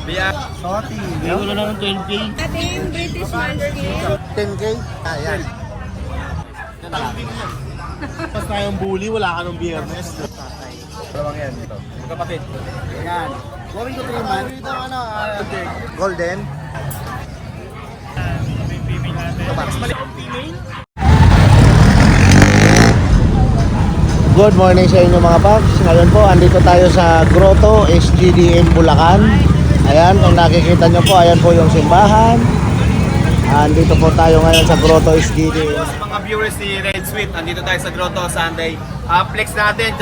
Biya. Soti. Bigay ko na lang ng 12K. Ate yung British Munchkin. 10K? Ayan. Pas tayong bully, wala ka nung biyernes. Dalawang yan dito. Magkapatid. Ayan. Going to 3 months. Ito ano, golden. Ito ba? Mas mali. Good morning sa inyo mga paps. Ngayon po, andito tayo sa Grotto, SGDM, Bulacan. Ayan, kung nakikita nyo po, ayan po yung simbahan. Andito po tayo ngayon sa Grotto, SGDM. Sa mga viewers ni Red Sweet, andito tayo sa Grotto Sunday. Flex natin,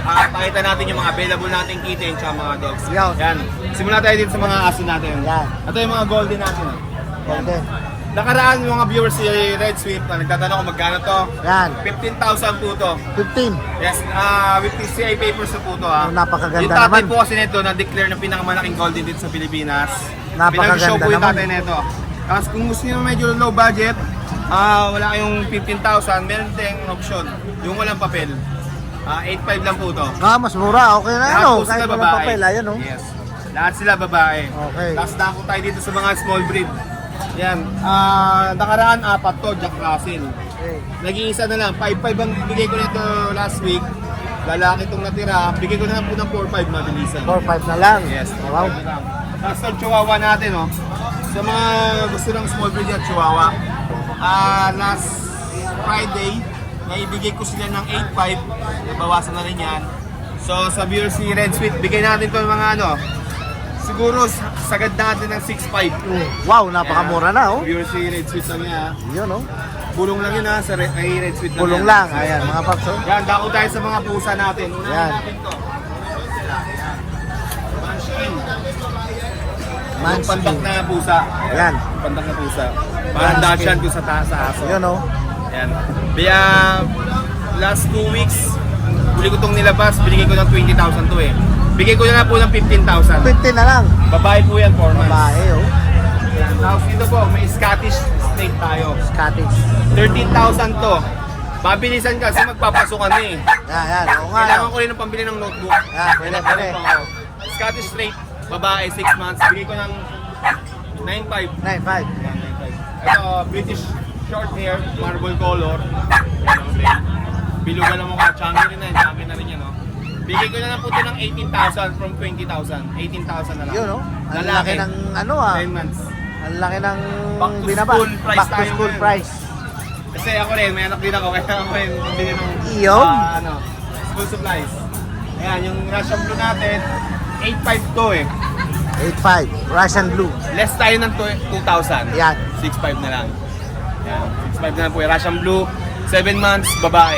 pakita natin yung mga available nating kitten at mga dogs. Yan. Simula tayo dito sa mga aso natin. Yan. Ito yung mga golden natin. Golden. Nakaraan yung mga viewers si Red Sweet, nagtatanong kung magkano to. Yan. 15,000 po to. 15. Yes, with TCI papers na po to ha. Oh, napakaganda yung tatay naman. po kasi nito na-declare ng pinakamalaking golden dito sa Pilipinas. Napakaganda Pinag-show po yung naman. tatay nito. Tapos kung gusto nyo medyo low budget, wala kayong 15,000, meron tayong option. Yung walang papel. 8,500 lang po to. Mas mura. Okay na Lahat ano. po Kahit sila walang babae. papel. Ayan o. Yes. Lahat sila babae. Okay. Tapos dako tayo dito sa mga small breed. Yan. Nakaraan 4 to, Jack Russell. Okay. Nag-iisa na lang. 5,500 ang bigay ko nito last week. Lalaki itong natira. Bigay ko na lang po ng 4,500 mabilisan. 4-5 na lang. Yes. Wow. Tapos ang chihuahua natin, oh. Sa mga gusto ng small breed at chihuahua, last Friday, naibigay ko sila ng 8,500. Nabawasan na rin yan. So sa viewers si Red Sweet, bigay natin ito ng mga ano, siguro sagad natin ng 6,500. Wow, napakamura na oh. Viewers si Red Sweet lang yan. Yun oh. Bulong lang yun ha, sa kay Red Sweet lang Pulong yan. lang. Ayan mga paps oh. Yan, dako tayo sa mga pusa natin. Unahin Yan. natin to. Munchkin. Yung Munchkin. pandak na pusa. Yan. Pandak na pusa. Parang Dachshund ko sa taas sa aso. Yun oh. Yan. Kaya last 2 weeks, huli ko itong nilabas, binigay ko ng 20,000 to eh. Bigay ko na lang po ng 15,000. 15 na lang. Babae po yan, 4 months. Babae oh. Yan. Tapos dito po, may Scottish Snake tayo. Scottish. 13,000 to. Pabilisan kasi magpapasukan na eh. Yan. Oo nga. Kailangan no. ko rin ng pambili ng notebook. Yan, pwede. Scottish Straight, babae, 6 months. Bigay ko ng 9,500. 9-5. Yan, 9,500. Ito, British short hair, marble color. Yan, okay. Bilugan ng mukha, chunky rin na yun. Chunky na rin yan, no? Bigay ko na lang po ito ng 18,000 from 20,000. 18,000 na lang. Yun oh. Ang Lalaki. laki ng ano ah. 10 months. Ang laki ng Back to binaba. school price Back to tayo school ngayon. price. Kasi ako rin, may anak din ako. Kaya ako rin bili ng Iyo? school supplies. Ayan, yung Russian Blue natin, 8,500 to eh. 8-5. Russian blue. Less tayo ng 2,000. Yan. 6,500 na lang. Yan, 6,500 na lang po. Russian Blue, 7 months, babae.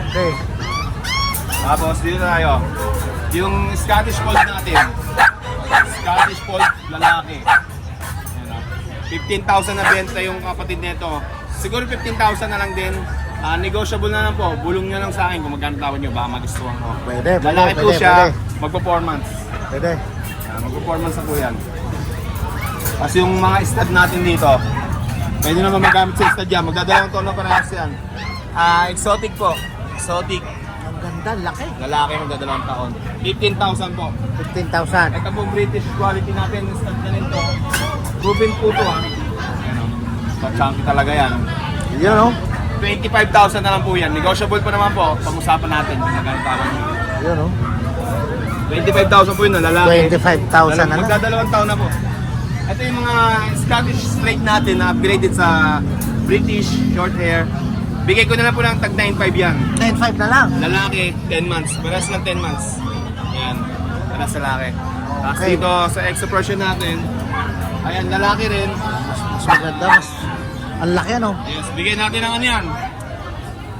Okay. Tapos dito tayo. Yung Scottish Fold natin. Scottish Fold, lalaki. Ayan, 15,000 na benta yung kapatid nito. Siguro 15,000 na lang din. Negotiable na lang po. Bulong nyo lang sa akin kung magkano tawad nyo. Baka magustuhan ko. Pwede. Lalaki po Pwede. siya, Pwede. magpo-4 months. Pwede. Mag-performance na po yan. Kasi yung mga stud natin dito, pwede naman magamit sa stud yan. Magdadalawang tono parehas yan. Exotic po. Exotic. Ang ganda. Laki. Lalaki magdadalawang taon. 15,000 po. 15,000. Ito po British quality natin. Stud na nito. Proven po ito ha. Ayan o. Chunky talaga yan. Yun oh. 25,000 na lang po yan. Negotiable pa naman po. Pag-usapan natin. Magkano tawad nyo. Yun oh. 25,000 po yun na lalaki. 25,000 na lang. Magdadalawang taon na po. Ito yung mga Scottish Straight natin na upgraded sa British short hair. Bigay ko na lang po ng tag 9,500 yan. 10-5 na lang. Lalaki, 10 months. Paras lang 10 months. Yan. Paras sa lalaki. Tapos Okay. dito sa extra version natin, ayan, lalaki rin. Mas maganda. Mas ang laki ano. Yes, bigay natin ng ano yan.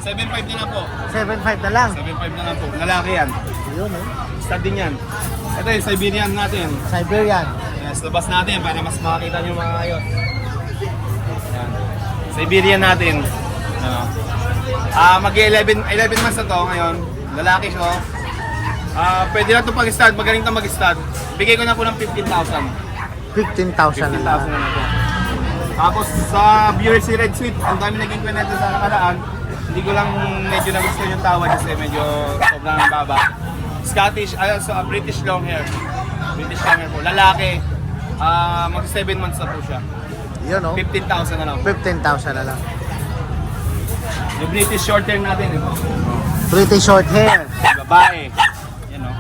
7,500 na lang po. 7-5 na lang. 7,500 na lang po. Lalaki yan. Yun oh. Stud din yan. Ito yung Siberian natin. Siberian. Yes, labas natin para mas makakita nyo mga ayos. Yan. Siberian natin. Mag-11 months na to ngayon. Lalaki siya. Pwede na ito pag-stud. Magaling ito mag-stud. Bigay ko na po ng 15,000. 15,000 na lang. 15,000 na po. Tapos sa viewers si Red Sweet, ang dami naging kwento sa nakaraan. Hindi ko lang medyo nagusto yung tawad kasi medyo sobrang baba. Scottish, British long hair. British Terrier po. Lalaki. Mag 7 months na po siya. Yun oh. 15,000 na lang. 15,000 na lang. Yung British Shorthair natin, ito. Pretty short hair. Babae. Yan o.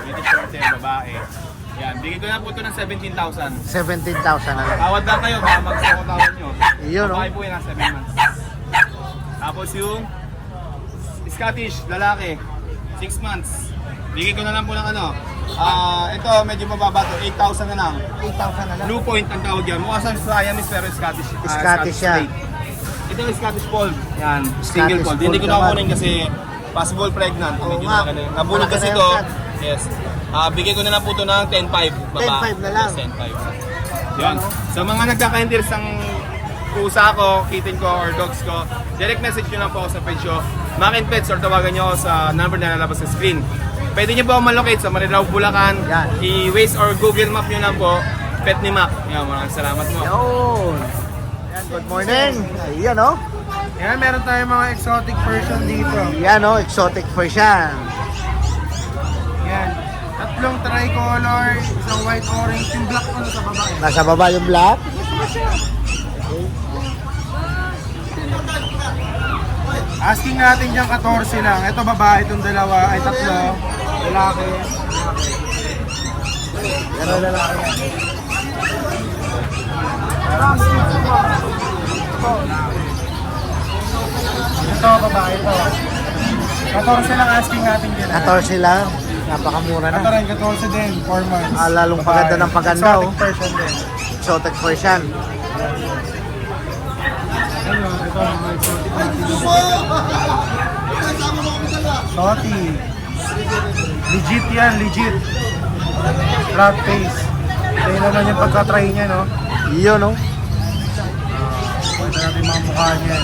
British Shorthair, babae. Yan. Bigay ko na po ito ng 17,000. 17,000 na lang. Tawad lang kayo, baka magsakotawan nyo. Yun oh. Babae po yan, 7 months. Tapos yung Scottish, lalaki. 6 months. Bigay ko na lang po ng ano. Ito, medyo mababa to. 8,000 na lang. 8,000 na lang. Blue Point ang tawag yan. Mukha sa Siamese pero Scottish. Scottish siya. Straight. Ito yung Scottish Fold. Yan, single Scottish fold. Hindi Fold ko naman. nakunin kasi possible pregnant. Oo Medyo nga. nabulog kasi Malaki na ito. yan. Yes. Bigay ko na lang po ito ng 10,500. 10,500 na lang. Yes, 10,500. Yan. Sa mga nagkaka-interest ng pusa ko, kitten ko, or dogs ko, direct message nyo lang po ako sa page ko, Mac and Pets, or tawagan nyo ako sa number na nalabas sa screen. Pwede nyo po ako malocate sa Marilao, Bulacan. Yan. I-Waze or Google Map nyo lang po, Pet ni Mac. Yan, maraming salamat mo. Yun. Yan, good morning. Ayan oh. Yan, meron tayong mga exotic version dito. Yan oh, exotic Persian. Yan. Tatlong tricolor, isang white orange, yung black ko sa baba. Nasa baba yung black. Asking natin dyan 14 lang. Ito babae, itong dalawa, ay tatlo. Lalaki. Yan oh, lalaki. Ito babae ito. 14 lang asking natin dyan. 14 lang. Napakamura Ito na. rin, 14 din, 4 months. Lalong Babae. paganda ng paganda oh. Exotic version din. Exotic Persian. Ano, ito ang mga exotic natin. Toti. Legit yan, legit. Flat face. Kaya naman yung pagka-try niya, no? Yun oh. Pwede natin mga mukha niya.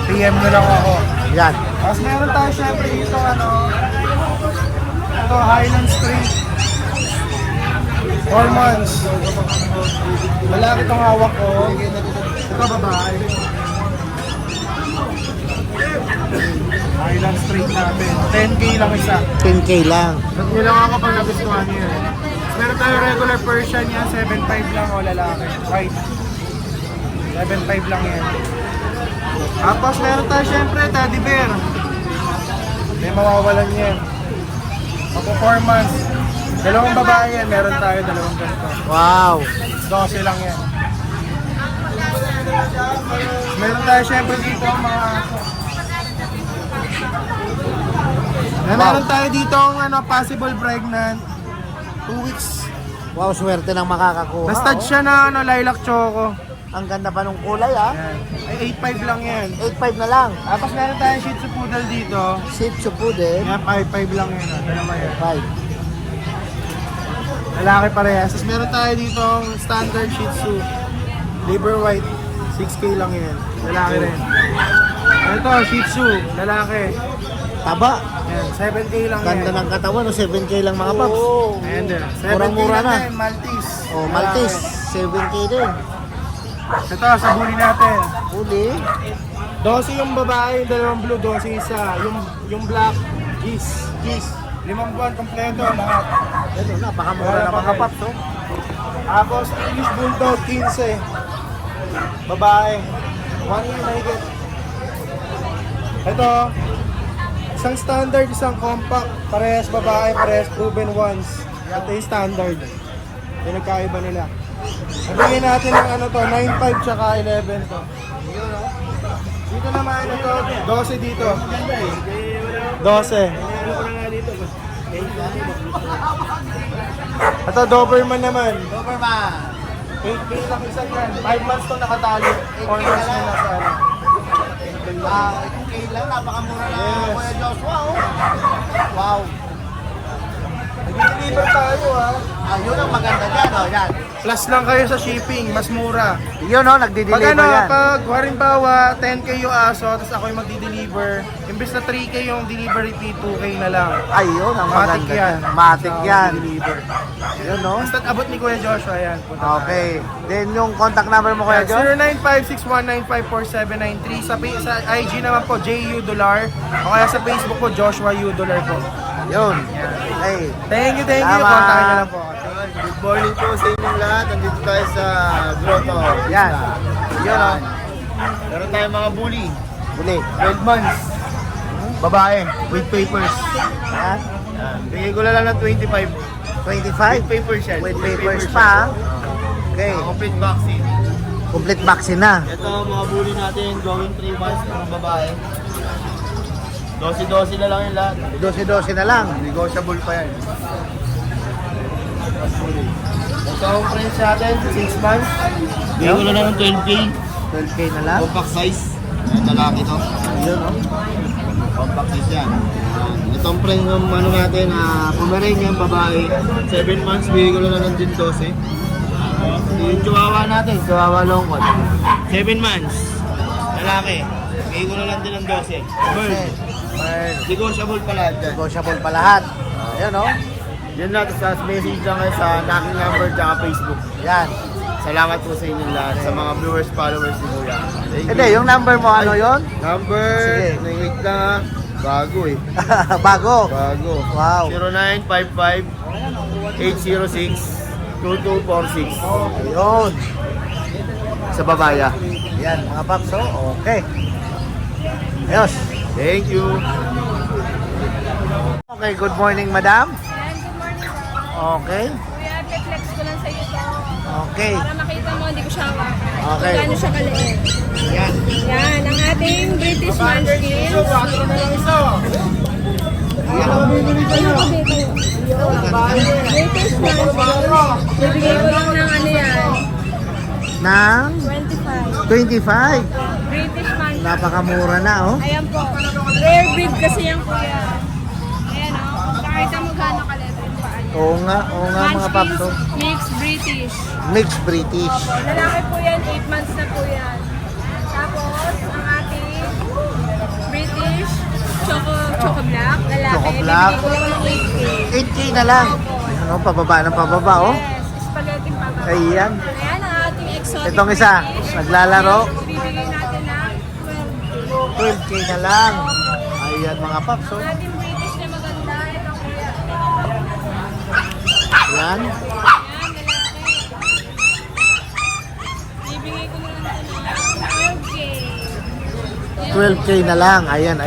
PM nyo lang ako. Yan. Tapos meron tayo syempre dito, ano, ito, Highland Street. 4 months. Malaki itong hawak ko. Ito, babae. Highland Street natin. 10K lang isa. 10K lang. Ba't nyo lang ako pag nagustuhan nyo yun. Tapos meron tayo regular Persian yan, 7.5 lang o lalaki. White. 7.5 lang yan. Tapos meron tayo syempre teddy bear. May mawawalan yan. Mag-performance. Dalawang babae yan, meron tayo dalawang ganito. Wow. 12 lang yan. Meron tayo syempre dito ang mga aso. Meron tayo dito ang ano, possible pregnant. 2 weeks. Wow, swerte ng makakakuha. Basta oh. siya na ano, lilac choco. Ang ganda pa nung kulay ah. Yan. Ay, 8.5 lang yan. 8.5 na lang. Tapos meron tayong Shih Tzu Poodle dito. Shih Tzu Poodle. Yan, 5.5 lang yan. Dalawa yan. 5. Lalaki parehas. Tapos meron tayo dito ang standard Shih Tzu. Liver white. 6K lang yan. Lalaki rin. Ito, Shih Tzu. Lalaki. Taba. Yan, 7K lang Ganda yan. ng katawan, no? 7K lang mga paps. Ayan din. 7K Murang-mura lang na. yan, Maltese. Oh, Maltese. 7K din. Ito, sa huli natin. Huli. 12 yung babae, yung dalawang blue, 12 isa. Yung black, is. 5 buwan kompleto, lahat. Ito, napakamura na mga paps, oh. Tapos, English Bulldog, 15. Babae. 1 year na higit. Ito, isang standard, isang compact. Parehas babae, parehas proven ones. Ito yung standard. Yung nagkaiba nila. Nabigyan natin ng ano to, 9.5 tsaka 11 to. Dito naman ito, 12 dito. 12. Ito, Doberman naman. Doberman. 8K lang isa yan. 5 months to nakatali. 4 months na nasa ano. 8K lang, napakamura na Yes. Kuya Joshua, oh. Wow. Nag-deliver tayo ha. Ayun ang maganda dyan, oh. Yan. Plus lang kayo sa shipping, mas mura. Yun, oh, Pag nagdi-deliver ano, yan. pag halimbawa 10K yung aso, tapos ako yung magdi-deliver, imbes na 3K yung delivery fee, 2K na lang. Ayun, ang Matic maganda yan. dyan. Matic Sa yan. deliver. Yun, no? Basta abot ni Kuya Joshua yan. Punta tayo. Okay. Then yung contact number mo, Kuya Josh? 0956195473. Sa IG naman po, JU Dolar. O kaya sa Facebook po, Joshua U Dolar po. Yun. Okay. Thank you. Salamat. Kontakin nyo lang po. Good morning po sa inyong lahat. Nandito tayo sa Grotto. Yan. Yun o. Meron tayong mga bully. Buli. 12 months. Babae. With papers. Yan. Yan. Bigay ko na lang ng 25. 25. With papers yan. With papers pa. Okay. Complete vaccine. Complete vaccine na. Ito mga bully natin. Going 3 months ng babae. 12 na lang yung lahat. 12 na lang. Negotiable pa yan. Ito ang friends natin. 6 months. Bigay ko na lang ng 12K. 12K na lang. Compact size. Ayan, lalaki to. Yun o. Compact size yan. Itong friend ng ano natin, Pomeranian babae. 7 months, bigay ko lang ng din 12. Yung chihuahua natin, chihuahua longkot. 7 months. Lalaki. Bigay ko na lang din ng 12. Bird. Negotiable pa lahat dyan. Negotiable pa lahat. Ayan o. Yan natin sa message lang kayo sa knocking number at Facebook. Yan. Salamat po sa inyong lahat, sa mga viewers, followers ni Kuya. Thank Hindi, you. yung number mo ano yon? Number, Sige. wait lang. Bago eh. Bago. Bago. Wow. 0955-806-2246. Ayun. Sa babaya. Yan, mga paps. Oh. Okay. Ayos. Thank you. Okay, good morning, madam. Yan, good morning po. Okay. Kuya, flex ko lang sa iyo to. Okay. Para makita mo, hindi ko siya hawakan. Okay. Kung gaano siya kaliit. Yan. Yan, ang ating British Munchkin. British Munchkin. Bibigay ko lang ng ano yan, Nang 25. 25. British Munchkin. Napakamura na, oh. Ayan po. Rare breed kasi yan, kuya. Ayan o. Nakita mo gaano kaliit yung paa niya. Oo nga, mga paps. Oh. Mixed British. Mixed British. Lalaki po yan, 8 months na po yan. Tapos, ang ating British Choco Black, lalaki. Choco Black. Bibigay ko lang ng 8K. 8K na lang. Ano, pababa ng pababa, oh. Yes, spaghetti pa ba? Ayan. Ayan ang ating exotic Itong isa, British. naglalaro. Bibigay natin ng 12K. 12K na lang. Ayan, mga paps, oh. Ang ating British na maganda, ito kuya. Ayan. Ayan, lalaki. Bibigay ko na lang ito ng 12K. 12K na lang. Ayan,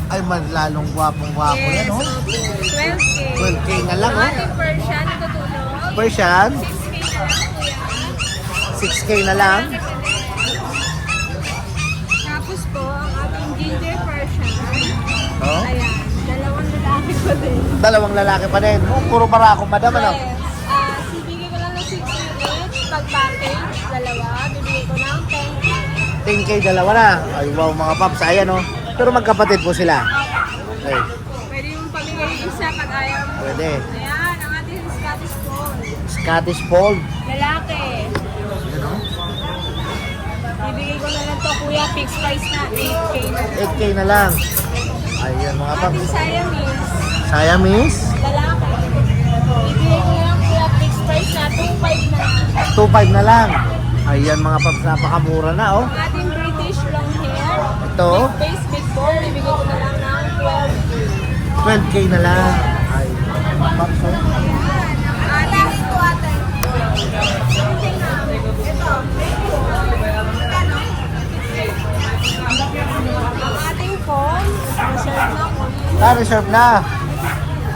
ay man lalong gwapong-gwapo yan, Yes, oh. opo. 12K. 12K na lang, Ang oh. ating Persian, tutulog. Persian, 6K na lang, kuya. 6K na lang. Tapos po, ang ating ginger Persian. Oh. Ayan, dalawang lalaki ko din. Dalawang lalaki pa din. Oh, puro barako, madam, ano? Yes. Bibigay ko lang ng 6K each. Pag package, dalawa. Bibigay ko ng 10K. 10K dalawa na. Ay, wow, mga paps. Ayan, oh. Pero magkapatid po sila. Okay, Pwede yung pamigay isa pag ayaw mo. pwede. Ayan, ang ating Scottish Fold. Scottish Fold. Lalaki. Ayan, oh. Bibigay ko na lang to, kuya. Fixed price na. 8K na. 8K na lang. Ayan, mga Ating paps. Siamese. Siamese, Lalaki. Bibigay ko na lang, kuya. Fixed price na. 2.5 na. 2.5 na lang. Ayan, mga paps. Napakamura na, oh. Ang ating British long hair. Ito, Big face, big bone. Bibigay ko na lang ng 12K. 12K na lang. Ay, mga paps, oh. Ating squatter. Ang ating phone, reserve na po. Reserve na.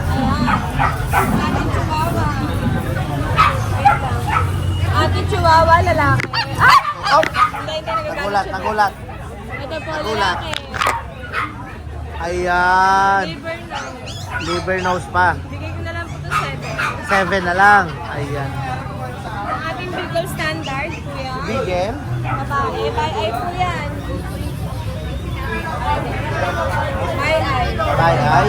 Ayan. Ating chihuahua. Wait lang. Ating chihuahua, lalaki. Ah! Oh, Hindi nagagalit nagulat, siya. nagulat. Ito po, Nagulat. lalaki. Ayan. Liver nose. Liver nose pa. Bigay ko na lang po to 7 7. na lang. Ayan. Ang ating Beagle standard, kuya. Bigel. Babae. By eye po yan. By eye. Ay, ay.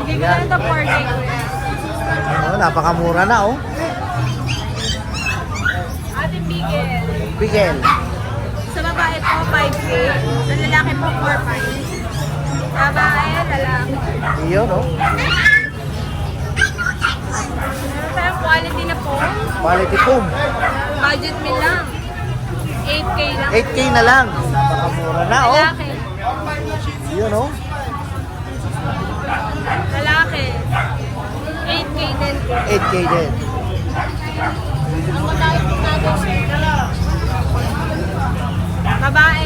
Bigay ko na lang to 4K, kuya. Oh, napakamura na, oh. Ating Beagle. Bigel. Sa babae po, 5K. Sa lalaki po, 4.5. Babae, lalaki. Iyon, oh. Meron tayong quality na po. Quality foam. Budget meal lang. 8K lang. 8K na lang. Napakamura na, oh. Lalaki. Ayun oh. Lalaki. 8K din po. 8K din. Babae.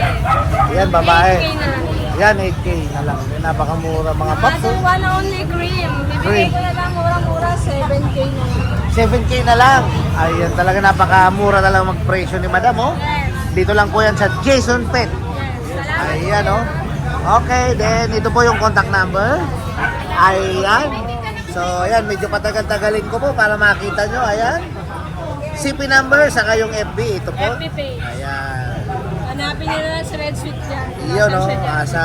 Ayan, babae. 8K na lang. Yan, 8K na lang. Napakamura mga paps. Ito, one only cream. Cream. Bibigay ko na lang murang-mura, 7K na lang. 7K na lang. Ayan, talaga napakamura na lang magpresyo ni madam, oh. Yes. Dito lang po yan sa Jason Pet. Yes. Salamat. Ayan, oh. Okay, then ito po yung contact number. Ayan. So, ayan, medyo patagal-tagalin ko po para makita nyo. Ayan. CP number, saka yung FB. Ito po. FB page. Ayan. Hanapin nyo na lang si Red Sweet dyan. Yun, oh. Siya dyan. Asa...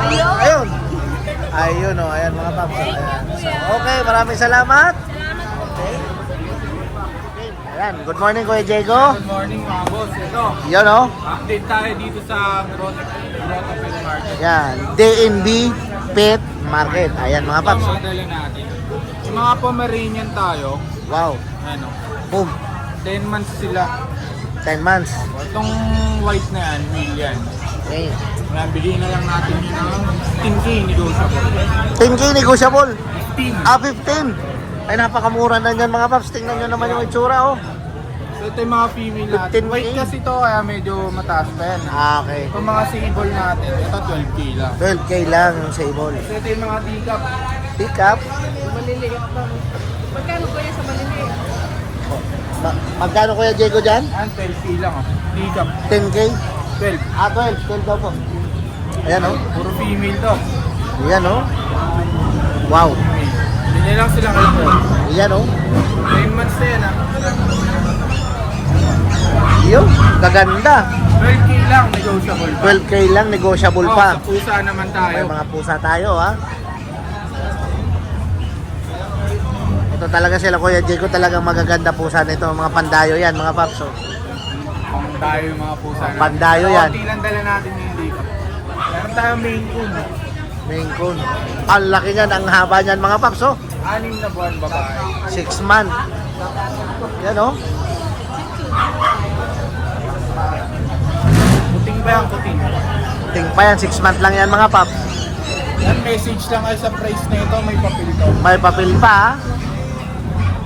Ayun. Ayun. Ayun, oh. Ayan, mga paps. Thank you, Ayan. So, kuya. okay, maraming salamat. Salamat po. Okay. Ayan, good morning, Kuya Diego. Good morning mga boss. Ito, Yun, oh. update tayo dito sa Grotto Pet Market. Ayan, DNB Pet Market. Ayan, mga Ito paps. mga dala natin. Yung mga Pomeranian tayo, Wow. ano, Boom. 10 months sila. 10 months. Itong white na yan, male yan. Okay. Kaya bigyan na lang natin yun ng 10K negotiable. 10K negotiable. 15. Ah, 15. Ay, napakamura na yan, mga paps. Tingnan nyo naman yung itsura, oh. So ito yung mga female natin. 15K. White kasi ito kaya medyo mataas pa yan. Ah, okay. Itong mga sable natin, ito 12K lang. 12K lang yung sable. So ito yung mga teacup. Pick up. Maliliit pa. Magkano po yan sa maliliit? Magkano, Kuya Diego, dyan? Ayan, 12K lang oh. Teacup. 10K? 12. Ah, 12. 12 daw po. Ayan, oh. Puro female to. Ayan, oh. Wow. Female. Ganyan lang sila kalaki. Ayan, oh. 9 months na yan ah. Yun, kaganda. 12K lang, negotiable pa. 12K lang, negotiable Oh, pa. sa pusa naman tayo. May mga pusa tayo, ha. Ito talaga sila, Kuya Diego, talagang magaganda pusa nito. Mga pandayo yan, mga paps. Oh. Pang tayo yung mga pusa natin. Pandayo yan. Konti lang dala natin yung dito. Meron tayong Maine Coon. Maine Coon. Ang laki niyan, ang haba niyan, mga paps. Oh. 6 na buwan babae. 6 months. Yan, oh. Puting ba yan? Puting. Ting pa yan, 6 months lang yan, mga paps. Yan, message lang kayo sa price na ito. May papel to. May papel pa, ha.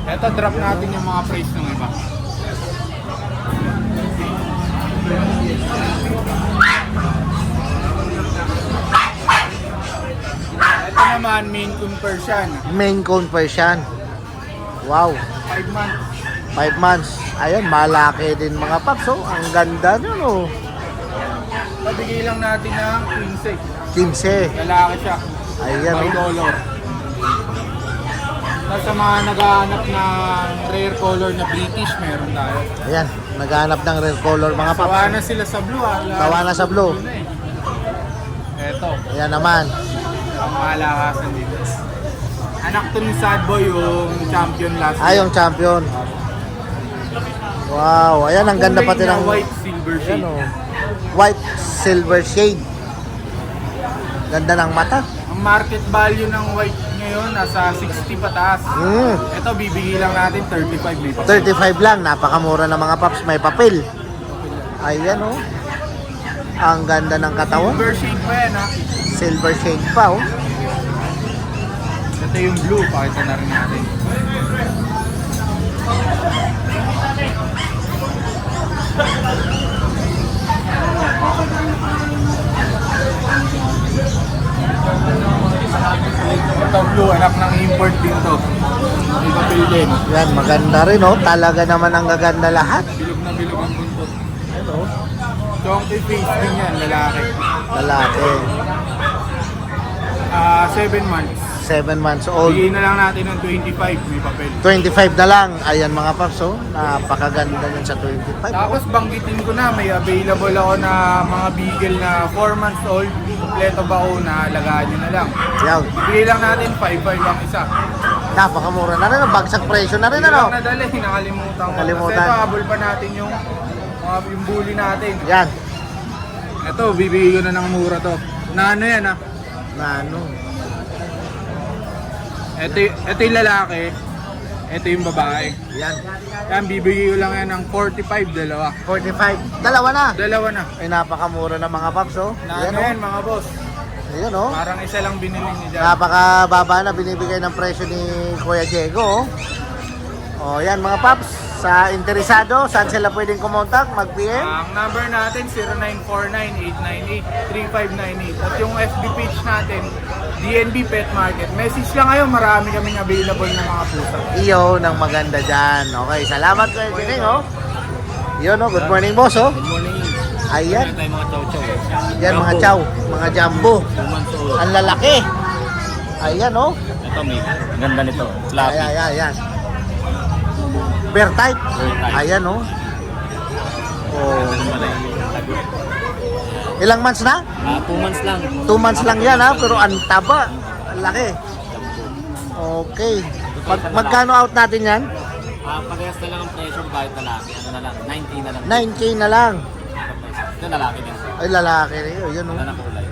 Ito, drop natin yung mga price ng iba. Ito naman, Maine Coon Persian. Maine Coon Persian. Wow. 5 months. 5 months. Ayun, malaki din, mga paps. Oh. Ang ganda nun, oh. Pabigay lang natin ng 15. 15. Lalaki siya. Ayan, By oh. color. Tapos sa mga naghahanap ng rare color na British, meron tayo. Ayan, naghahanap ng rare color, mga paps. Sawa na sila sa blue ah. Sawa na sa blue. na eh. Eto, Ayan naman. ang malakasan dito. Anak to ni Sad Boy yung champion last Ah, yung champion. Wow, ayan, ang ganda pati ng... white silver Ayan, shade. oh. White silver shade. Ganda ng mata. Ang market value ng white ngayon nasa 60 pataas. Ito bibigay lang natin 35 may papel. 35 lang, napakamura ng mga paps, may papel. Ayan, oh. Ang ganda ng katawan. Silver shade pa yan ha. Silver shade pa, oh. Ito yung blue, pakita na rin natin. Ito blue, anak ng import din to. May papel din. Yan, maganda rin, oh. Talaga naman ang gaganda lahat. Bilog na bilog ang buntot. Ayan, oh. Donkey face din yan, lalaki. Lalaki. 7 months. 7 months old. Bigay na lang natin ng 25, may papel. 25 na lang. Ayan, mga paps, oh. Napakaganda yan sa 25. Tapos banggitin ko na, may available ako na mga beagle na 4 months old. Kompleto baon na, alagaan nyo na lang. Yan. Bigay lang natin 5-5 ang isa. Napakamura na rin. Bagsak presyo na rin, Hindi ano? lang nadali, nakalimutan ko. Nakalimutan. Kasi ito, habol pa natin yung bully natin. Yan. Ito, bibigay ko na ng mura to. Na ano yan ah. Na ano? Ito yung lalaki. Ito yung babae. Yan. Yan, bibigay ko lang yan ng 45, dalawa. 45. Dalawa na. Dalawa na. Ay, napakamura ng mga paps, oh. Na Yan, ano oh. yan mga boss? Ayun oh. Parang isa lang binili ni Dad. Napakababa na binibigay ng presyo ni Kuya Diego. Oh, yan mga paps. Sa interesado, saan sila pwedeng kumontak? Mag-PM? Ang number natin 0949-898-3598 at yung FB page natin DNB Pet Market. Message lang kayo, marami kaming available na mga pusa. Iyo ng maganda dyan. Okay, salamat Kuya Diego. Oh. Yun oh, good morning boss oh. Good morning. Ayan, Tayo mga chow-chow. yan mga chow, mga jumbo. 2 months old. Ang lalaki. Ayan oh. Ito, may ganda nito. Fluffy. Ayan. Bear type. type. Ayan oh. Oh. Ilang months na? 2 months lang. 2 months lang yan ha, pero ang taba. Ang laki. Okay. Magkano out natin yan? Parehas na lang ang presyo kahit lalaki. Ano na lang, 90 na lang. 9K na lang. Ito lalaki din. Ay lalaki rin yun oh. Wala na kulay.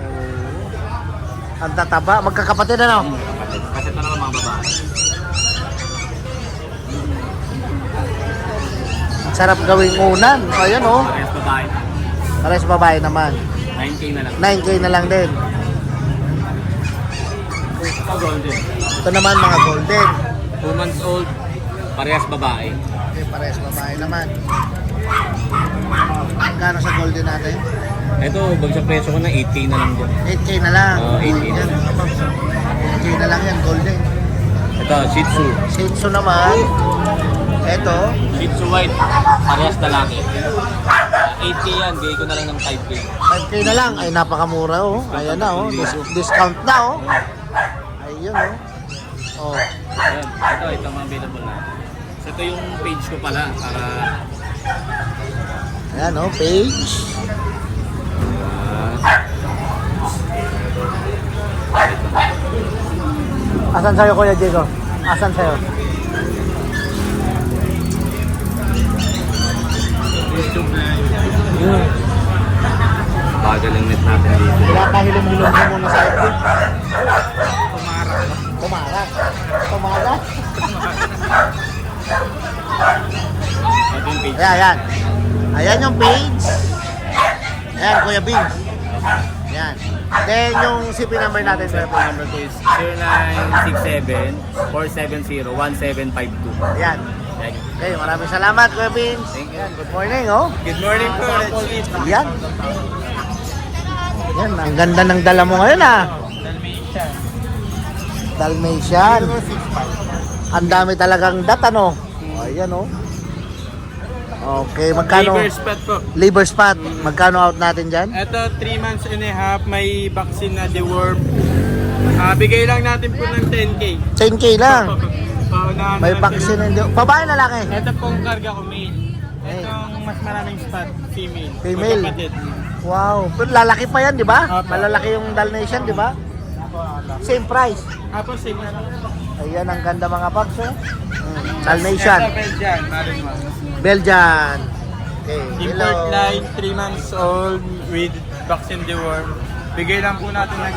Ang tataba. Magkakapatid ano? Kasi ito na lang mga babae. Ang sarap gawing unan. Ayan oh. Parehas babae. Pares babae naman. 9K na lang. 9K na lang din. Ito golden. Ito naman mga golden. 2 months old. Parehas babae. Okay, pares babae naman. Magkano sa golden natin? Ito, bag sa presyo ko na 8K na lang dyan. 8K na lang. Oo, 8K na Yan. 8K na lang yan, golden. Ito, Shih Tzu. Shih Tzu naman. Ito. Shih Tzu white. Parehas lalaki. 8K yan, gay ko na lang ng 5K. 5K na lang. Ay, napakamura oh. Ayan na oh. Discount na oh. Ayun oh. Oh. Ayan, ito mga available na. So, ito yung page ko pala para Ayan oh, page. Asan sa'yo Kuya Diego? Asan sa'yo? YouTube na bagal ang net natin dito. Wala ka hilong-hilong ka muna sa FB. Tumarak. Tumarak. Tumarak. Ito yung page. Ayan. Ayan yung page. Ayan, Kuya Bing. Ayan. Then yung CP number natin, Kuya Cellphone Bing. number ko is 0967-4752. Ayan. Okay, maraming salamat, Kuya Bing. Thank you. Good morning, oh. Good morning po. Ayan. Ayan, ang ganda ng dala mo ngayon, ah. Dalmatian. Dalmatian. Ang dami talagang dat, ano? Ayan, oh. Okay, magkano? Liver spot po. Liver spot. Magkano out natin dyan? Ito, 3 months and a half, may vaccine na deworm. Bigay lang natin po ng 10K. 10K lang. Paunahan May natin. vaccine hindi. Babae, lalaki? Ito pong karga ko, male. Male. Itong mas maraming spot, female. Female. Magkapatid. Wow. Pero lalaki pa yan, di ba? Apo. Malalaki yung Dalmatian, di ba? Same price. Tapos, same na lang. Ayan, ang ganda mga paps, oh. Dalmatian. Ito, Belgian, Malinois. Belgian. Okay. Import Hello. line, 3 months old with vaccine deworm. Bigay lang po natin ng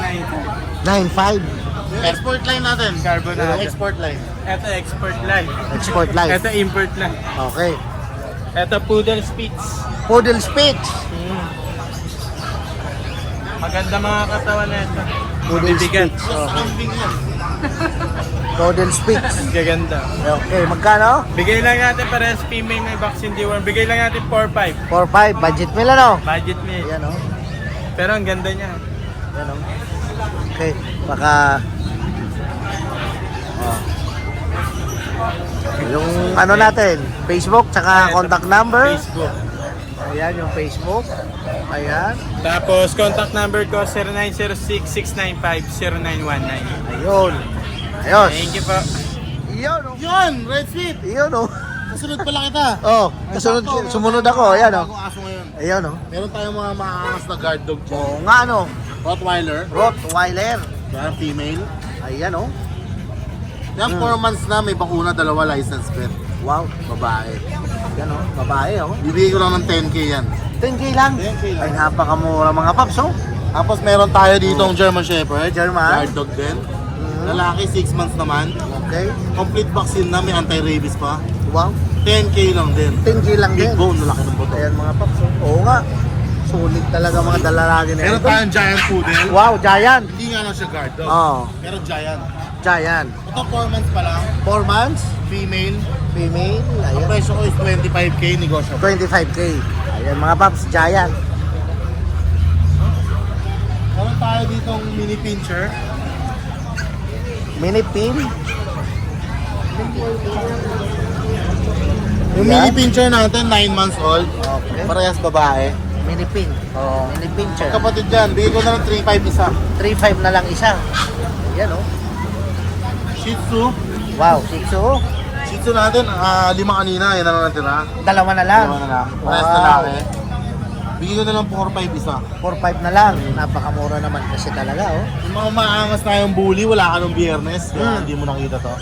9.5. Export line natin. carbonado. Export line. Ito, export line. Export life. Ito, import line. Okay. Ito, poodle spitz. Poodle Spitz. Maganda mga katawan na ito. Poodle Bibigat. Spitz. Okay. Poodle Spitz. Gaganda. Okay, magkano? Bigay lang natin parehas female may vaccine deworm. Bigay lang natin 4-5. 4.5. Budget meal, ano? Budget meal. Ayan, oh. Pero ang ganda niya. Ayan, oh. Okay, baka... Oh. Yung ano natin, Facebook, tsaka contact number. Facebook. Ayan, yung Facebook. Ayan. Tapos contact number ko 0906-695-0919. Ayun. Ayos. Thank you po. Iyon, oh. Yun! Red Sweet! Iyon, oh. Kasunod pala kita. Oh, sumunod ako. Ayan, oh. Bagong aso ngayon. Ayan, oh. Meron tayong mga maangas na guard dog dyan. Oo nga, ano. Rottweiler. Rottweiler. Yan, female. Ayan, oh. Yan, 4 months na, may bakuna, 2 license pet. Wow. Babae. Ayan, oh. Babae, oh. Bibigay ko lang ng 10K yan. 10K lang. 10K lang. Ay, napakamura mga paps, oh. Tapos meron tayo dito ang German Shepherd. German. Guard dog din. Lalaki, 6 months naman. Okay. Complete vaccine na, may anti-rabies pa. Wow. 10K lang din. 10K lang Big din. bone, laki ng buto. Ayan mga paps, oh. Oo nga. Sulit talaga mga dalalagi na Meron ito. tayong giant poodle. Wow, giant. Hindi nga lang siya guard dog. Oh, Pero giant. giant. Ito 4 months pa lang. 4 months, Female. female. Ang Ayan. presyo ko is 25k negotiable. 25k. Ayan mga paps, giant. Meron tayo ditong mini pincher. Mini pin. Yung Yeah. mini pincher natin, 9 months old. Okay. Parehas babae. Mini pin. Oh, mini pincher. Kapatid dyan, bigay ko na ng 3.5 isa. 3.5 na lang isa. Ayan oh. Shih Tzu. Wow, Shih Tzu. Shih Tzu natin, 5 kanina. Yan na lang natira. Dalawa na lang. Dalawa na lang. Parehas Wow. lalaki. Bigay ko na lang 4.5 isa. 4.5 na lang. Napakamura naman kasi talaga oh. Yung mga maangas tayong bully, wala ka nung biyernes. Kaya Hmm. hindi mo nakita to.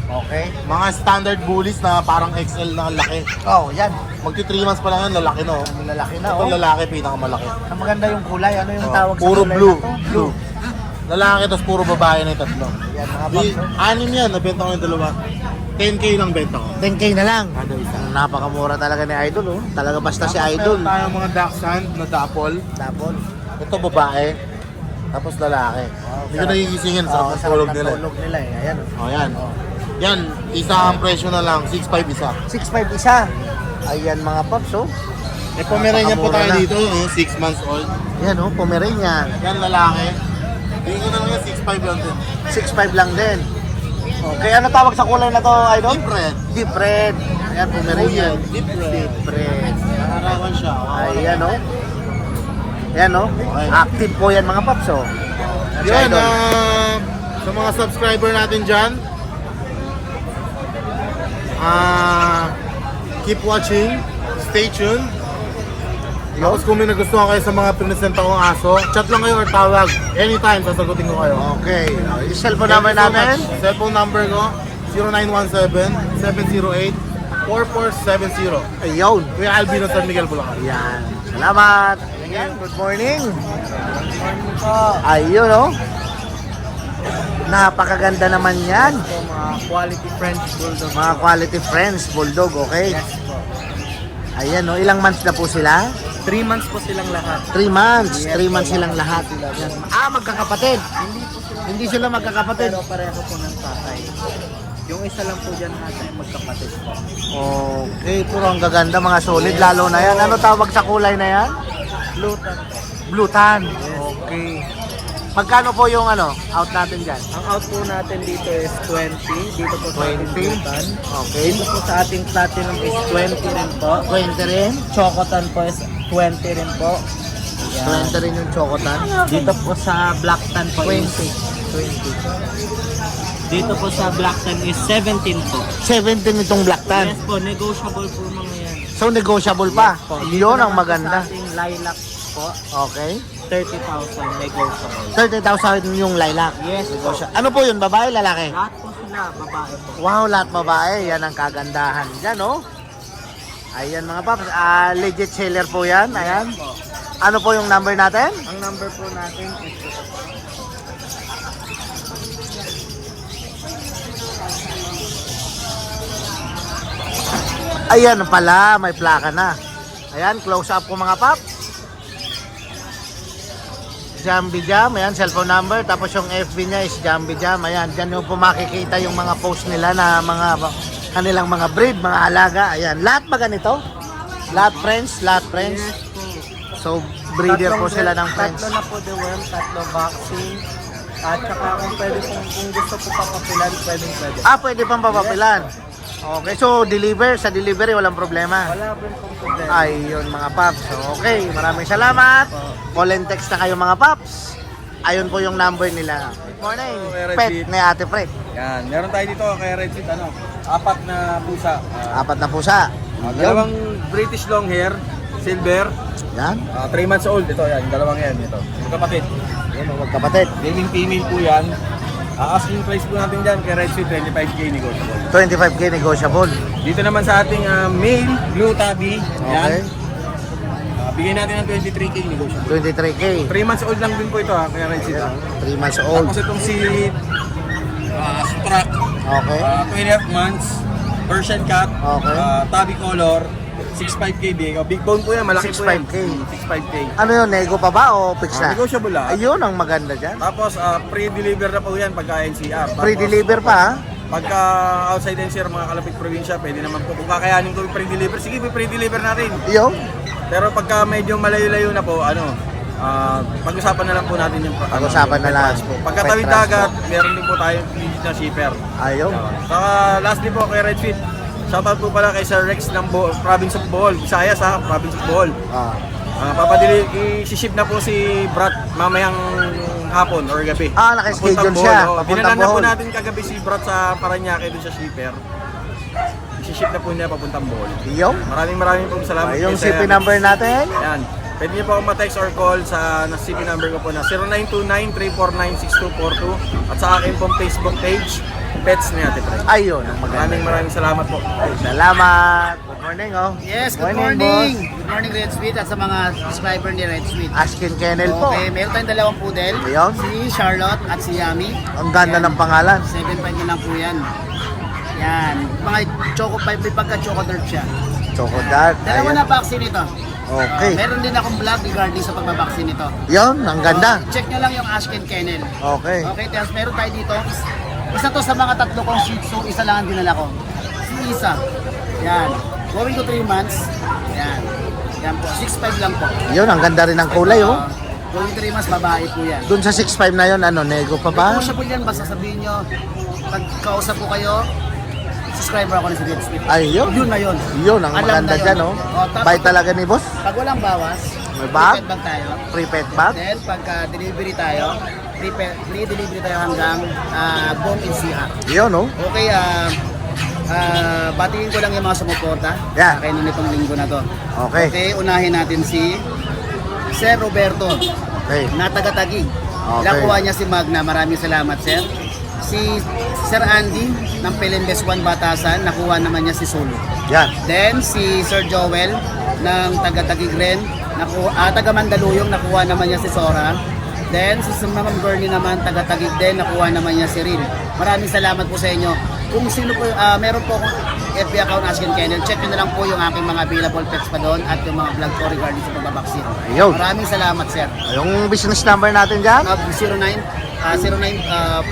Okay. Mga standard bullies na parang XL na laki. Oh, yan. Magti 3 months pa lang yan, lalaki no. Lalaki na Ito oh. lalaki, pinakamalaki. Ang maganda yung kulay. Ano yung Oh, tawag sa puro kulay blue. na to? Blue. Lalaki, tapos puro babae na yung tatlo. Yan mga paps oh. 6 yan, nabenta ko yung dalawa. 10k lang benta ko. 10k na lang. Kada isa. Napakamura talaga ni Idol oh. Talaga basta si Tapos Idol. meron tayong mga dachshund na dapol. Tapos, Ito babae, tapos lalaki. Hindi ko nagigisingin sa tulog nila. Tulog nila eh. Ayan oh. O yan. Yan, isa ang presyo na lang, 6.5 isa. 6.5 isa. Ayan mga paps oh. Eh, Pomeranian po tayo Napakamura na. dito, 6 months old. Yan oh, Pomeranian. Yan, lalaki. Bigyan ko na lang yan, 6.5 lang din. 6.5 lang din. Okay, ano tawag sa kulay na to, Idol? Deep red. Deep red. Ayan, Pomeranian. Deep red. Deep red. Nakarawan siya. Ayan oh. Ayan oh. Okay. Active po yan mga paps oh. Si Yun, Idol. sa mga subscriber natin dyan, keep watching, stay tuned. Tapos kung may nagustuhan kayo sa mga pinesenta kong aso, chat lang kayo or tawag. Anytime, sasagutin ko kayo. Okay. Yung cellphone number natin? Cellphone number ko, 0917-708-4470. Ayun. Kuya Alvin ng San Miguel, Bulacan. Ayan. Salamat. Ayan, good morning. Ayun oh. Napakaganda naman yan. Mga quality French Bulldog. Mga quality friends, bulldog, okay? Ayan oh, ilang months na po sila? 3 months po silang lahat. 3 months. 3 months silang lahat. Yan. Magkakapatid. Hindi sila magkakapatid. Pero pareho po ng tatay. Yung isa lang po dyan natin magkapatid po. Okay, puro ang gaganda, mga solid, lalo na yan. Ano tawag sa kulay na yan? Blue tan. Blue tan. Okay. Magkano po yung out natin dyan? Ang out po natin dito is 20. Dito po sa ating 20. blue tan. Okay. Dito po sa ating platinum is 20 rin po. 20 rin. Chocotan po is 20 rin po. Yan. 20 rin yung chocotan. Dito po sa black tan po 20. is 20. Dito po sa black tan is 17 po. 17 itong black tan. Yes po, negotiable po mga yan. So negotiable pa. Yes po. Dito Yun ang naman po maganda. Sa ating lilac po, Okay. 30,000 negotiable. 30,000 yung lilac. Yes po. Ano po yun? Babae, lalaki? Lahat po sila, babae po. Wow, lahat babae. Yan ang kagandahan dyan, oh. Ayan mga paps. Legit seller po yan. Ayan. Ano po yung number natin? Ang number po natin is Ayan pala, may plaka na. Ayan, close up po mga paps. Jambi Jam, ayan, cellphone number. Tapos yung FB niya is Jambi Jam. Ayan, dyan yung po makikita yung mga post nila na mga kanilang mga breed, mga alaga. Ayan, lahat ba ganito? Lahat friends, lahat friends. yes po. So, breeder po sila ng friends. Tatlo na po deworm, tatlo vaccine. At saka kung pwede kung gusto po papapilan, pwede. Pwede pang papapilan. Okay, so sa delivery walang problema. Wala po pong problema. Ayun mga paps. So, okay, maraming salamat. Call and text na kayo mga paps. Ayun po yung number nila. Good morning. Pet ni Ate Fred. Yan, meron tayo dito kay Red Seat, 4 na pusa. 4 na pusa. Dalawang British long hair, silver, Yan. 3 months old. Ito yan, dalawang yan. Ito. Magkapatid. Yan, magkapatid. Gaming female po yan. Asking price po natin dyan kay Red Seat, 25k negotiable. 25k negotiable. Dito naman sa ating male, blue tabby. Okay. Yan. Bigyan natin ng 23k negotiable. 23k. 3 months old lang din po ito kay Red Seat. 3 months old. Tapos itong si Strak, Okay. 2.5 months, Persian cat, Okay. tabby color, 6.5K bigay ko. Big bone po yan, malaki po yan. 6.5K. 6.5K. Ano yun, nego pa ba o fix na? Negotiable lang. Ayun ang maganda dyan. Tapos, pre-deliver na po yan pagka NCR. Tapos, Pre-deliver pa ha? pagka outside NCR, mga kalapit probinsya, pwede naman po. Kung kakayanin ko yung pre-deliver, sige, pre-deliver natin. Yung? Pero pagka medyo malayo-layo na po, pag-usapan na lang po natin yung Pag-usapan na lang. Pagka Pet tawid transport. dagat, meron din po tayong legit na shipper. Ayun. Saka lastly po kay Red Fit, shoutout po pala kay Sir Rex ng Province of Bohol. Visayas ha, Province of Bohol. Ah. I-ship na po si Brat mamayang hapon or gabi. Naka-schedule Papuntang Bohol, siya. oo. Papuntang Binalan na po Bohol. natin kagabi si Brat sa Paranaque doon sa shipper. I-ship na po niya papuntang Bohol. Yung? Maraming po salamat. Yung kay Sir CP Rex. number natin? Ayan. Pwede niyo po ako ma-text or call sa CP number ko po na 0929-349-6242 at sa akin pong Facebook page, Pets ni Ate Fred. Ayun ang maganda. Maraming salamat po. Salamat. Good morning oh. Yes, good Morning, morning. Good morning, Red Sweet, at sa mga subscriber ni Red Sweet. Askin Kennel po. Okay, meron tayong dalawang poodle. Ayun. Si Charlotte at si Yami. Ang ganda Yan. ng pangalan. 7.5 na lang po yan. Yan. Mga Choco 5, may pagka-Choco Dirt siya. Choco Dart. Dalawa Ayun. na vaccine ito. Okay. Meron din akong vlog regarding sa pagbabaksin nito. Yun, ang ganda. Check nyo lang yung Ashken Kennel. Okay. Okay, tapos meron tayo dito. Isa to sa mga tatlo kong Shih Tzu, isa lang ang dinala ko. Si Isa. Yan. Going to 3 months. Yan. Yan po. 6.5 lang po. Yun, ang ganda rin ng kulay oh. Going 3 months, babae po yan. Dun sa 6'5 na yun, nego pa ba? Kung siya po yan, basta sabihin nyo, pag kausap ko kayo, subscriber ako na si Red Sweet. Ayun. Yun na yun. Yun, ang Alam maganda na yun. dyan oh. Tapos, Bye talaga ni boss. Pag walang bawas, May bag? prepaid bag tayo. Pre-pet bag. Then, pagka delivery tayo, free delivery tayo hanggang Bone NCR. Yun oh. Okay, batingin ko lang yung mga sumuporta. Yeah. Kaya nitong linggo na to. Okay. Okay, unahin natin si Sir Roberto Okay. na taga-Tagig. Okay. Nakuha niya si Magna. Maraming salamat, Sir. Si Sir Andy ng Pelembes 1 Batasan, nakuha naman niya si Solo. Yan. Then si Sir Joel ng taga-Tagig rin, taga Mandaluyong, nakuha naman niya si Sora. Then si Ma'am Bernie naman, taga-Tagig din, nakuha naman niya si Rin. Maraming salamat po sa inyo. Kung sino po, meron po akong FB account Ashken Kennel, check nyo na lang po yung aking mga available pets pa doon at yung mga vlog ko regarding sa pagbabaksin. Ayun. Maraming salamat, Sir. Yung business number natin dyan?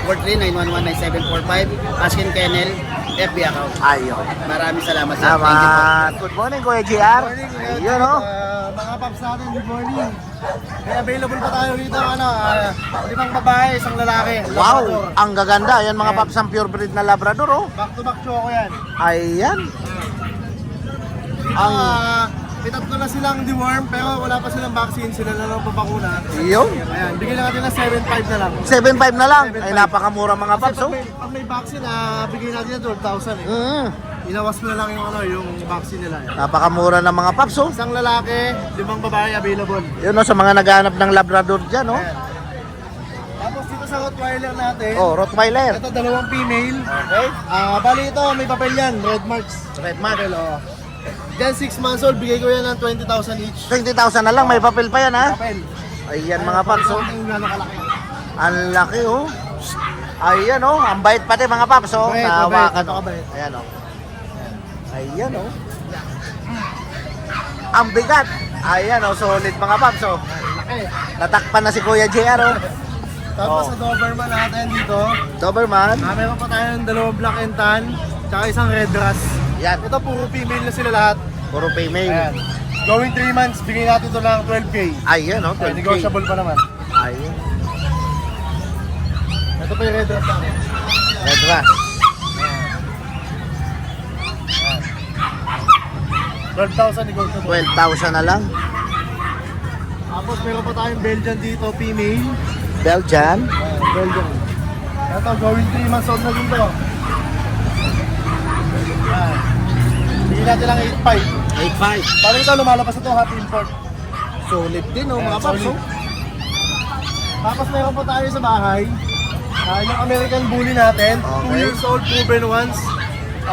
0943-911-9745 Ashken Kennel FB account. Ayun. Maraming salamat, Sir. Thank you po. Salamat. Good morning, Kuya JR. Ayun oh. Mga paps natin, good morning. May available pa tayo dito, 5 babae, 1 lalaki. Wow, Labrador. ang gaganda. Yan mga paps ang purebred na Labrador oh. Back to back choco yan. Ayan. Ang pitatlo na silang deworm pero wala pa silang vaccine, sila na lang papakuna. Yun. Ayan, bigyan lang natin ng 7.5 na lang. 7.5 na lang. Ay 7.5. napakamura mga Kasi paps oh. pag may vaccine, bigyan natin ng 12,000 eh. Inawas mo na lang yung vaccine nila. Yan. Napakamura ng mga paps oh. 1 lalaki, 5 babae available. Yun oh, sa mga naghahanap ng Labrador dyan oh. Ayan. Tapos dito sa Rottweiler natin, Oh, Rottweiler. ito 2 female. Okay. Bali ito, may papel yan, red marks. Red mark. Papel, oh. Then 6 months old, bigay ko yan ng 20,000 each. 20,000 na lang, may papel pa yan ha. Papel. Ayan mga paps oh. Ang gano'ng kalaki. Ang laki oh. Ayan oh, ang bait pati mga paps oh. Bait, Nahawakan mabait, oh. napakabait. Ayan oh. Ayan oh. Ang bigat. Ayan oh, solid mga paps oh. Laki. Natakpan na si Kuya JR oh. Tapos Oh. sa Doberman natin dito, Doberman. meron pa tayong 2 black and tan, tsaka 1 red ras. Yan, Ito puro female na sila lahat. puro female. Ayan. Going 3 months, bigay natin ito ng 12K. Ayan oh, 12K. Negotiable pa naman. Ayun. Ito pa yung red ras natin. Red Ras. 12,000 negotiable. 12,000 na lang. Tapos meron pa tayong Belgian dito, female. Belgian. Belgian. Ito, going 3 months old na din to. Ayan. Bigyan natin lang 8.5. 8.5. Parang ito, lumalabas na ito, hot import. Solid din oh, mga Ayan, paps solid. oh. Tapos meron pa tayo sa bahay. Yung American Bully natin, 2 Okay. years old, proven once.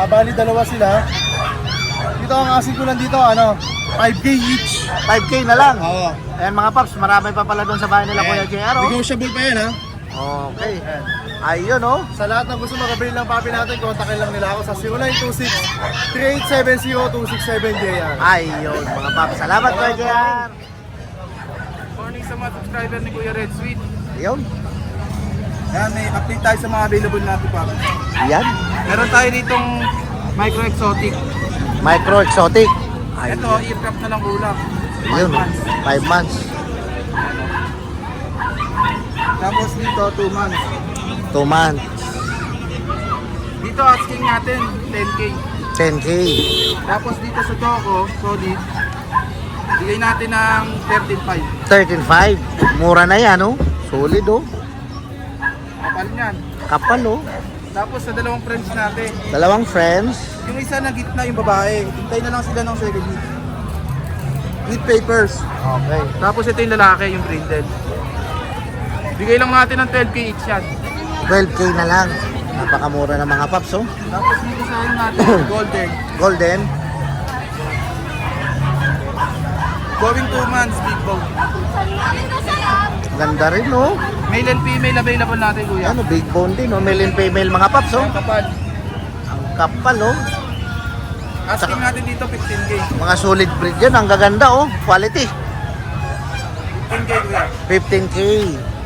Bali, 2 sila. Dito ang asing ko lang dito, 5K each. 5K na lang. Oo. Ayan mga paps, marami pa pala doon sa bahay nila Kuya JR oh. Negotiable pa yan, ha? Okay. Ayun, oh. Sa lahat ng gusto mag-avail ng papi natin, kontakin lang nila ako sa 0926-3870-267 Ayun, mga paps. Salamat, Kuya JR. Morning sa mga subscriber ni Kuya Red Sweet. Ayun. Ayan, may update tayo sa mga available natin pa. Yan. Meron tayo ditong micro exotic. Micro exotic. Ayun. Ito, aircraft na lang kulang. Ayun, 5 months. Tapos dito, 2 months. 2 months. Dito, asking natin, 10K. 10K. Tapos dito sa Choco, solid, bigay natin ng 13.5. 13.5. Mura na yan, oh. Solid, oh. Kapal niyan. Kapal, oh. Tapos sa dalawang friends natin, Dalawang friends. yung isa na gitna yung babae, hintay na lang sila ng second meet. With papers. Okay. Tapos ito yung lalaki, yung brindle. Bigay lang natin ng 12K each yan. 12K na lang. Napakamura ng mga paps, oh. Tapos dito sa akin natin, golden. Golden. Going 2 months, big bone. Ganda rin, oh. Male and female available natin, kuya. Ano, big bone din, oh. Male and female mga paps, oh. Ang kapal. Ang kapal, oh. Asking natin dito 15K. Mga solid breed yan. Ang gaganda, oh. Quality. 15K, kuya. 15K.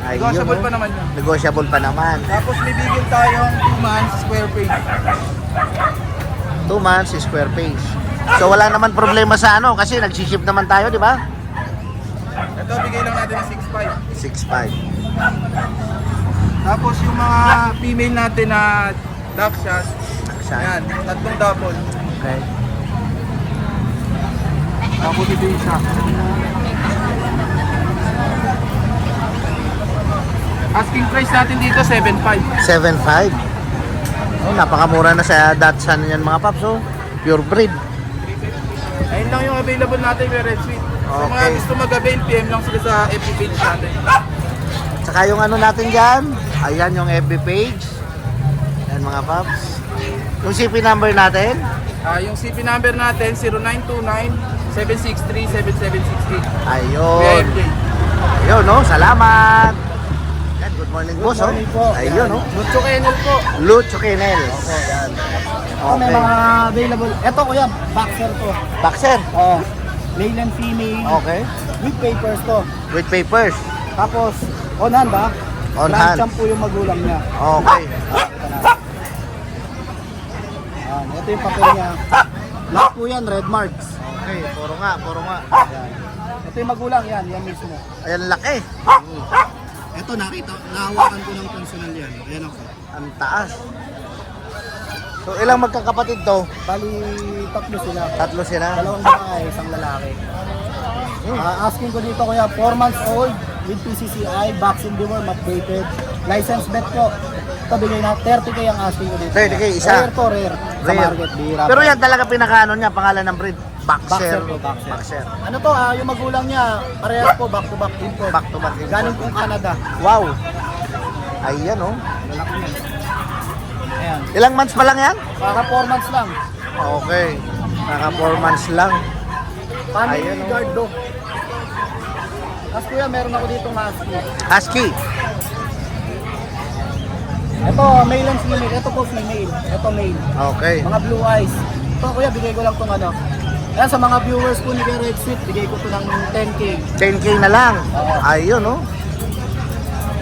Ayun, Negotiable oh. pa naman yun. Negotiable pa naman. Tapos may bigil tayong 2 months, square page. 2 months, square page. So wala naman problema sa ano kasi nagsiship naman tayo, di ba? Ito, bigay lang natin ng 6.5. 6.5. Tapos yung mga female natin na Dakshat, Saan? yan, 3 double. Okay. Tapos ito yung isa. Asking price natin dito, 7.5. 7.5. Oh, napakamura na sa Datsun yan mga paps, oh. Pure breed. Ayun lang yung available natin, may Red Sweet. Sa mga Okay. gusto mag-avail, PM lang sila sa FB page natin. Saka yung ano natin dyan, ayan yung FB page. Ayan mga paps. Yung CP number natin, Yung CP number natin, 0929-763-7768. ayun. PFJ. Ayun, no? Salamat. Yan, good morning, boss, oh. morning po. Ayun, no? Lucho Kennel po. Lucho Kennel. May Okay. mga available. Ito kuya, boxer to. Boxer. Oh, male and female. Okay. With papers to. With papers. Tapos, on hand ba? On Grand hand. champ po yung magulang niya. Okay. Ito yung papel niya. Lahat po yan, red marks. Okay, puro nga, puro nga. Ito yung magulang yan, yan mismo. Ayan, laki. Ito nakita, nahawakan ko ng personal yan. Ayan ako. Ang taas. So, ilang magkakapatid to? Bali, tatlo sila. Tatlo sila. Dalawang babae, isang lalaki. Asking ko dito kuya, 4 months old with PCCI, vaccine deworm, updated. License bet po. Ito bigay na 30K ang asking ko dito. 30K isa? Rare to, rare. Sa Rare. market, bihira. Pero yan talaga pinakaano niya, pangalan ng breed. Boxer. Boxer to, boxer. Boxer. Ano to, yung magulang niya, parehas po, back to back import. Back to back. Galing po Canada. Wow. Ayan, oh. Lalaki yan. Ayan. Ilang months pa lang yan? Para 4 months lang. Okay. Naka 4 months lang. Family Ayan, oh. guard dog. Tapos kuya, meron ako dito husky. Husky. Ito, male and female. Ito po female. Ito male. Okay. Mga blue eyes. Ito kuya, bigay ko lang itong ano. Ayan, sa mga viewers po ni Red Sweet, bigay ko ito ng 10K. 10K na lang. Ayun, oh.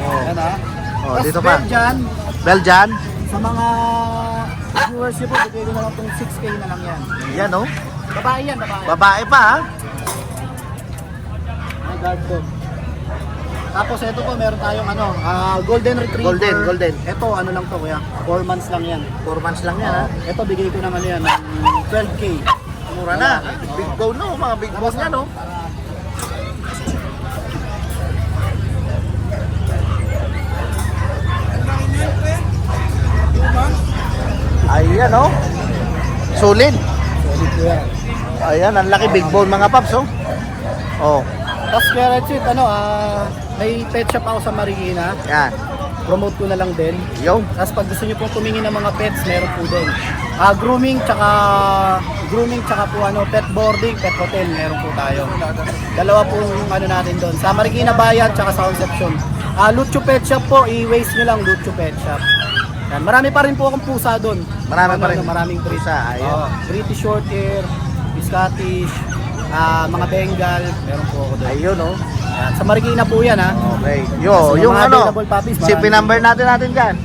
Ayan ha. Oh, Tapos dito pa. Belgian, Belgian. sa mga viewers niyo po, bigay ko na lang itong 6K na lang yan. Yan, oh. Babae yan, babae. Babae pa, ha? May guard dog. Tapos ito po, meron tayong ano, golden retriever. Golden. Ito, ano lang to kuya, 4 months lang yan. 4 months lang yan, ha? Ito, bigay ko ng ano yan, ng 12K. Mura na. Big bone, no? Mga big bone yan, no? Ayan, oh. Solid. Solid ko yan. Ayan, ang laki big bone mga paps, oh. Oh, Tapos kaya Red Sweet, ano, may pet shop ako sa Marikina. yan. Promote ko na lang din. Yo. Tapos pag gusto niyo pong tumingin ng mga pets, meron po din. Grooming tsaka po ano, pet boarding, pet hotel, meron po tayo. Dalawa po yung ano natin doon. Sa Marikina Bayan tsaka sa Concepcion. Lucho Pet Shop po, i-waste nyo lang Lucho Pet Shop. Yan, marami pa rin po akong pusa doon. Marami pa rin. Maraming breed. Pusa, ayun. British Shorthair, Scottish, mga Bengal, meron po ako doon. Ayun, oh. Yan, sa Marikina po yan ha. Okay. Yo, Kasi yung mga ano, available puppies, si marami. number natin dyan.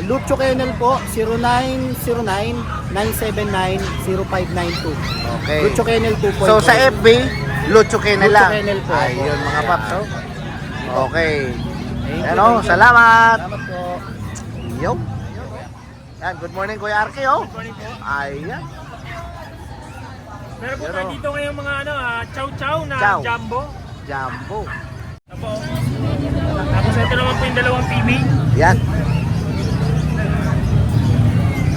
Lucho Kennel po, 0909-979-0592. Okay. Lucho Kennel 2.0. So, sa FB, Lucho Kennel Lucho lang. Kennel po. Ayun, mga paps, oh. Okay. Thank you, Ano, thank you. salamat. Salamat po. Yo. Yan, good morning Kuya Arki, oh. Ayan. Meron po Pero- tayo dito ngayong mga chow-chow na Chow. jumbo. Jumbo. Tapos ito naman po yung dalawang female. Yan.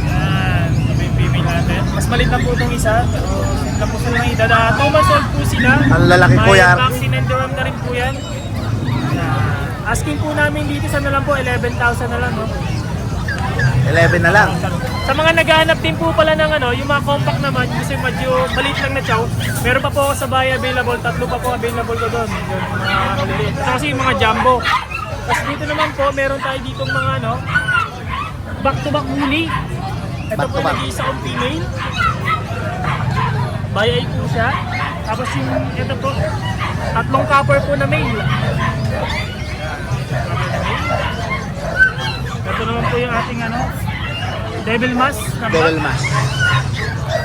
Yan, ito yung female natin. Mas maliit na po itong isa. Pero simple lang po sila ng edad. 2 months old po sila. Ang lalaki, May Kuya. vaccine and deworm na rin po yan. Asking po namin dito sa na lang po, 11,000 na lang. No? 11 na lang. Sa mga naghahanap din po pala ng yung mga compact naman, kasi medyo maliit lang na chow, meron pa po ako sa bahay available, 3 pa po available ko doon. Yun, mga maliliit. Ito kasi yung mga jumbo. Tapos dito naman po, meron tayo dito mga back-to-back muli. Ito Back po to back. nag-iisa kong female. Bayay po siya. Tapos yung ito po, 3 copper po na male. Ito naman po yung ating Devil Mask. Devil Mask.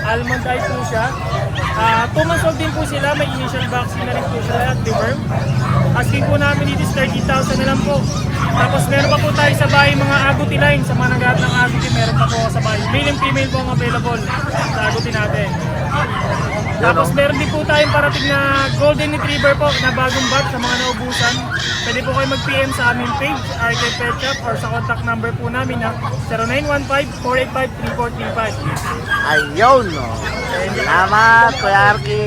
Almond eye po siya. 2 months old din po sila. May initial vaccine na rin po sila at deworm. Asking po namin dito is 30,000 na lang po. Tapos meron pa po tayo sa bahay mga Agouti line. Sa mga naghahanap ng Agouti, meron pa po sa bahay. Male and female po ang available sa Agouti natin. Tapos meron din po tayong parating na Golden Retriever po na bagong batch sa mga naubusan. Pwede po kayo mag-PM sa aming page, RK Pet Shop, or sa contact number po namin na 0915-485-3435. Ayun, oh. Salamat Kuya Arki.